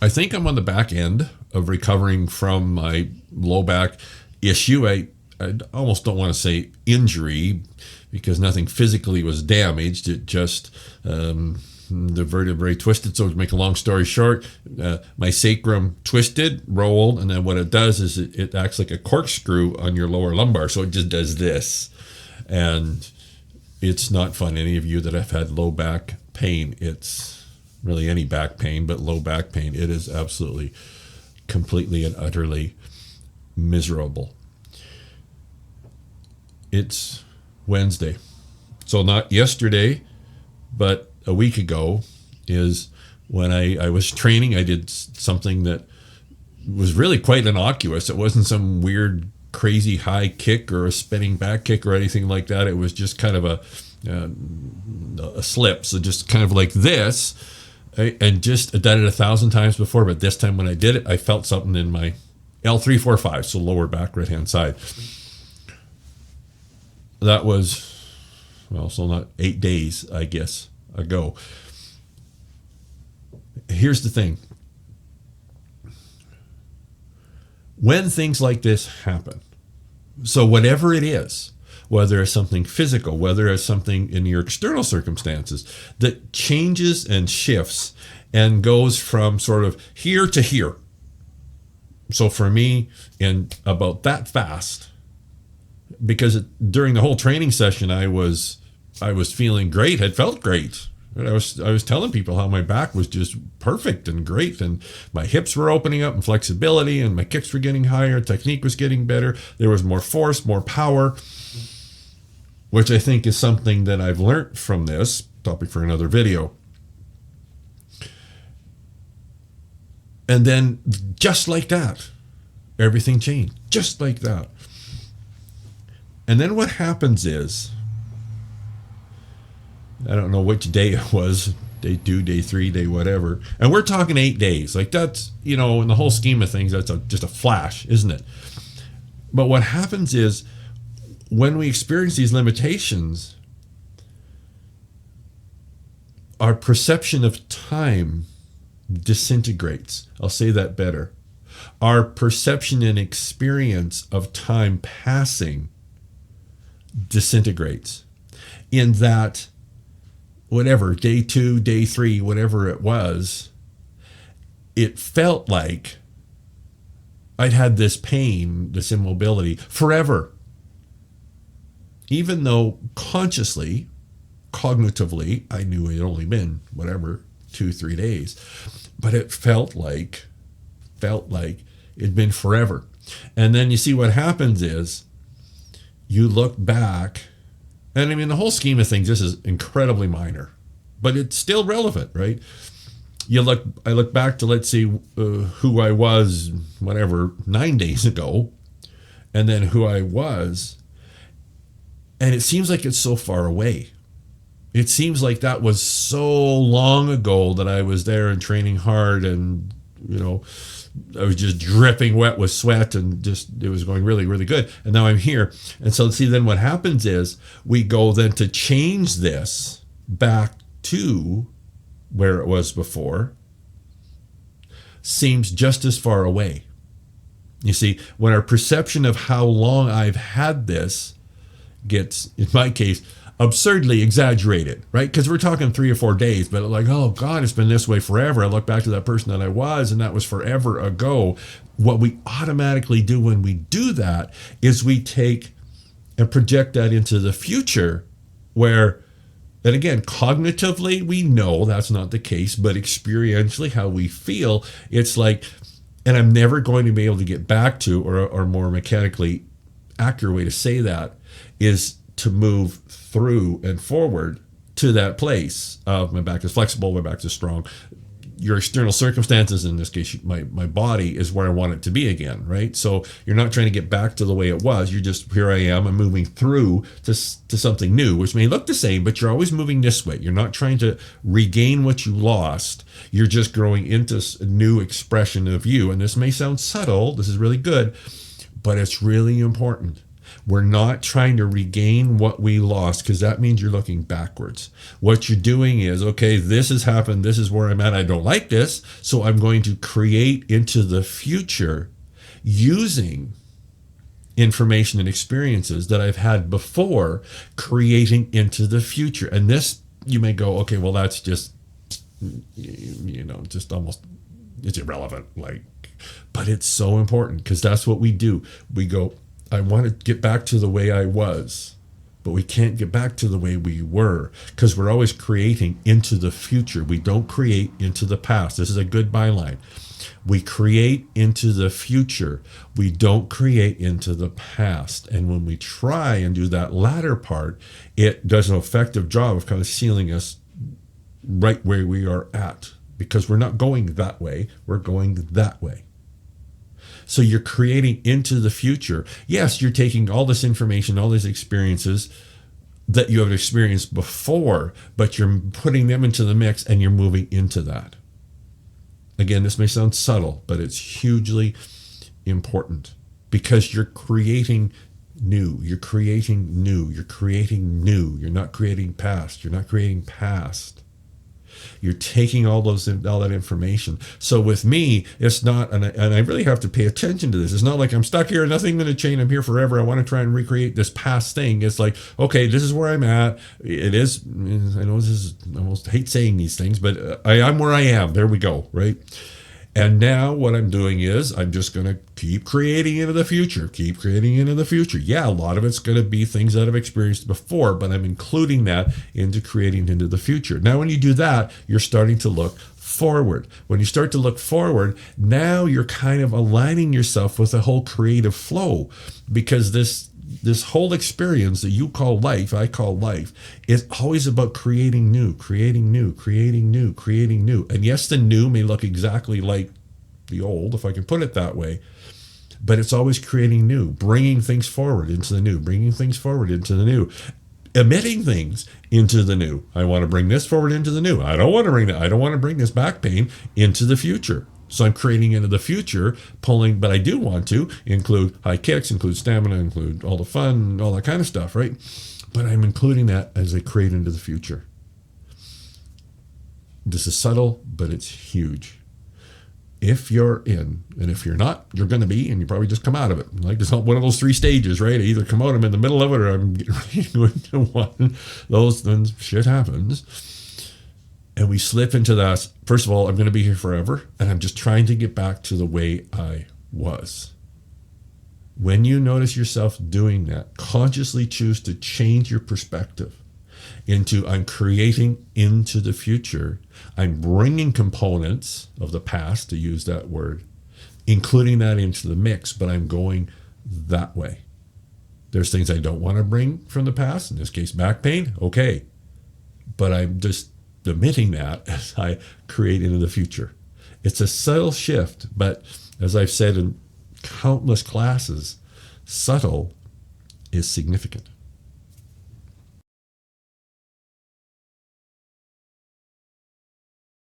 I think I'm on the back end of recovering from my low back issue. I almost don't want to say injury because nothing physically was damaged. It just the vertebrae twisted. So to make a long story short, my sacrum twisted, rolled, and then what it does is it acts like a corkscrew on your lower lumbar. So it just does this, and it's not fun. Any of you that have had low back pain, it's really any back pain, but low back pain, it is absolutely, completely and utterly miserable. It's Wednesday. So not yesterday, but a week ago is when I was training. I did something that was really quite innocuous. It wasn't some weird, crazy high kick or a spinning back kick or anything like that. It was just kind of a slip. So just kind of like this. And just I done it 1,000 times before, but this time when I did it, I felt something in my L345, so lower back, right hand side. That was, well, so not 8 days, I guess, ago. Here's the thing. When things like this happen, so whatever it is, whether it's something physical, whether it's something in your external circumstances that changes and shifts and goes from sort of here to here. So for me, in about that fast, because during the whole training session, I was feeling great, had felt great. I was telling people how my back was just perfect and great, and my hips were opening up and flexibility, and my kicks were getting higher, technique was getting better. There was more force, more power, which I think is something that I've learned from this topic for another video. And then just like that, everything changed, just like that. And then what happens is, I don't know which day it was, day 2, day 3, day whatever. And we're talking 8 days. Like that's, in the whole scheme of things, that's just a flash, isn't it? But what happens is when we experience these limitations, our perception of time disintegrates. I'll say that better. Our perception and experience of time passing disintegrates. In that, whatever, day 2, day 3, whatever it was, it felt like I'd had this pain, this immobility forever. Even though consciously, cognitively, I knew it had only been, whatever, 2, 3 days. But it felt like it'd been forever. And then you see what happens is, you look back, and I mean, the whole scheme of things, this is incredibly minor, but it's still relevant, right? I look back to, let's see, who I was, whatever, 9 days ago, and then who I was, and it seems like it's so far away. It seems like that was so long ago that I was there and training hard, and, I was just dripping wet with sweat, and it was going really, really good. And now I'm here. And so see, then what happens is we go then to change this back to where it was before, seems just as far away. You see, when our perception of how long I've had this gets, in my case, absurdly exaggerated, right? Because we're talking 3 or 4 days, but like, oh God, it's been this way forever. I look back to that person that I was, and that was forever ago. What we automatically do when we do that is we take and project that into the future, where, and again, cognitively, we know that's not the case, but experientially, how we feel, it's like, and I'm never going to be able to get back to, or more mechanically accurate way to say that is to move through and forward to that place of my back is flexible, my back is strong. Your external circumstances, in this case, my body, is where I want it to be again, right? So you're not trying to get back to the way it was. You're just, here I am, I'm moving through to something new, which may look the same, but you're always moving this way. You're not trying to regain what you lost. You're just growing into a new expression of you. And this may sound subtle, this is really good, but it's really important. We're not trying to regain what we lost, because that means you're looking backwards. What you're doing is, okay, this has happened. This is where I'm at. I don't like this. So I'm going to create into the future using information and experiences that I've had before, creating into the future. And this, you may go, okay, well, that's just, just almost, it's irrelevant. But it's so important, because that's what we do. We go, I want to get back to the way I was, but we can't get back to the way we were, because we're always creating into the future. We don't create into the past. This is a good byline. We create into the future. We don't create into the past. And when we try and do that latter part, it does an effective job of kind of sealing us right where we are at, because we're not going that way. We're going that way. So you're creating into the future. Yes, you're taking all this information, all these experiences that you have experienced before, but you're putting them into the mix and you're moving into that. Again, this may sound subtle, but it's hugely important, because you're creating new. You're creating new. You're creating new. You're not creating past. You're not creating past. You're taking all that information. So with me, it's not, and I really have to pay attention to this. It's not like I'm stuck here, nothing going to change, I'm here forever, I want to try and recreate this past thing. It's like, okay, this is where I'm at. It is, I know this is, I almost hate saying these things, but I'm where I am. There we go, right? And now what I'm doing is I'm just going to keep creating into the future, keep creating into the future. Yeah, a lot of it's going to be things that I've experienced before, but I'm including that into creating into the future. Now, when you do that, you're starting to look forward. When you start to look forward, now you're kind of aligning yourself with the whole creative flow, because this whole experience that you call life, I call life, is always about creating new, creating new, creating new, creating new. And yes, the new may look exactly like the old, if I can put it that way, but it's always creating new, bringing things forward into the new, bringing things forward into the new, emitting things into the new. I want to bring this forward into the new. I don't want to bring that. I don't want to bring this back pain into the future. So I'm creating into the future, pulling, but I do want to include high kicks, include stamina, include all the fun, all that kind of stuff, right? But I'm including that as I create into the future. This is subtle, but it's huge. If you're in, and if you're not, you're going to be, and you probably just come out of it. Like, there's not one of those three stages, right? I either come out, I'm in the middle of it, or I'm getting ready to go into one. Those, then shit happens. And we slip into that. First of all, I'm going to be here forever, and I'm just trying to get back to the way I was. When you notice yourself doing that, consciously choose to change your perspective into, I'm creating into the future. I'm bringing components of the past, to use that word, including that into the mix, but I'm going that way. There's things I don't want to bring from the past, in this case, back pain. Okay. But I'm just emitting that as I create into the future. It's a subtle shift, but as I've said in countless classes, subtle is significant.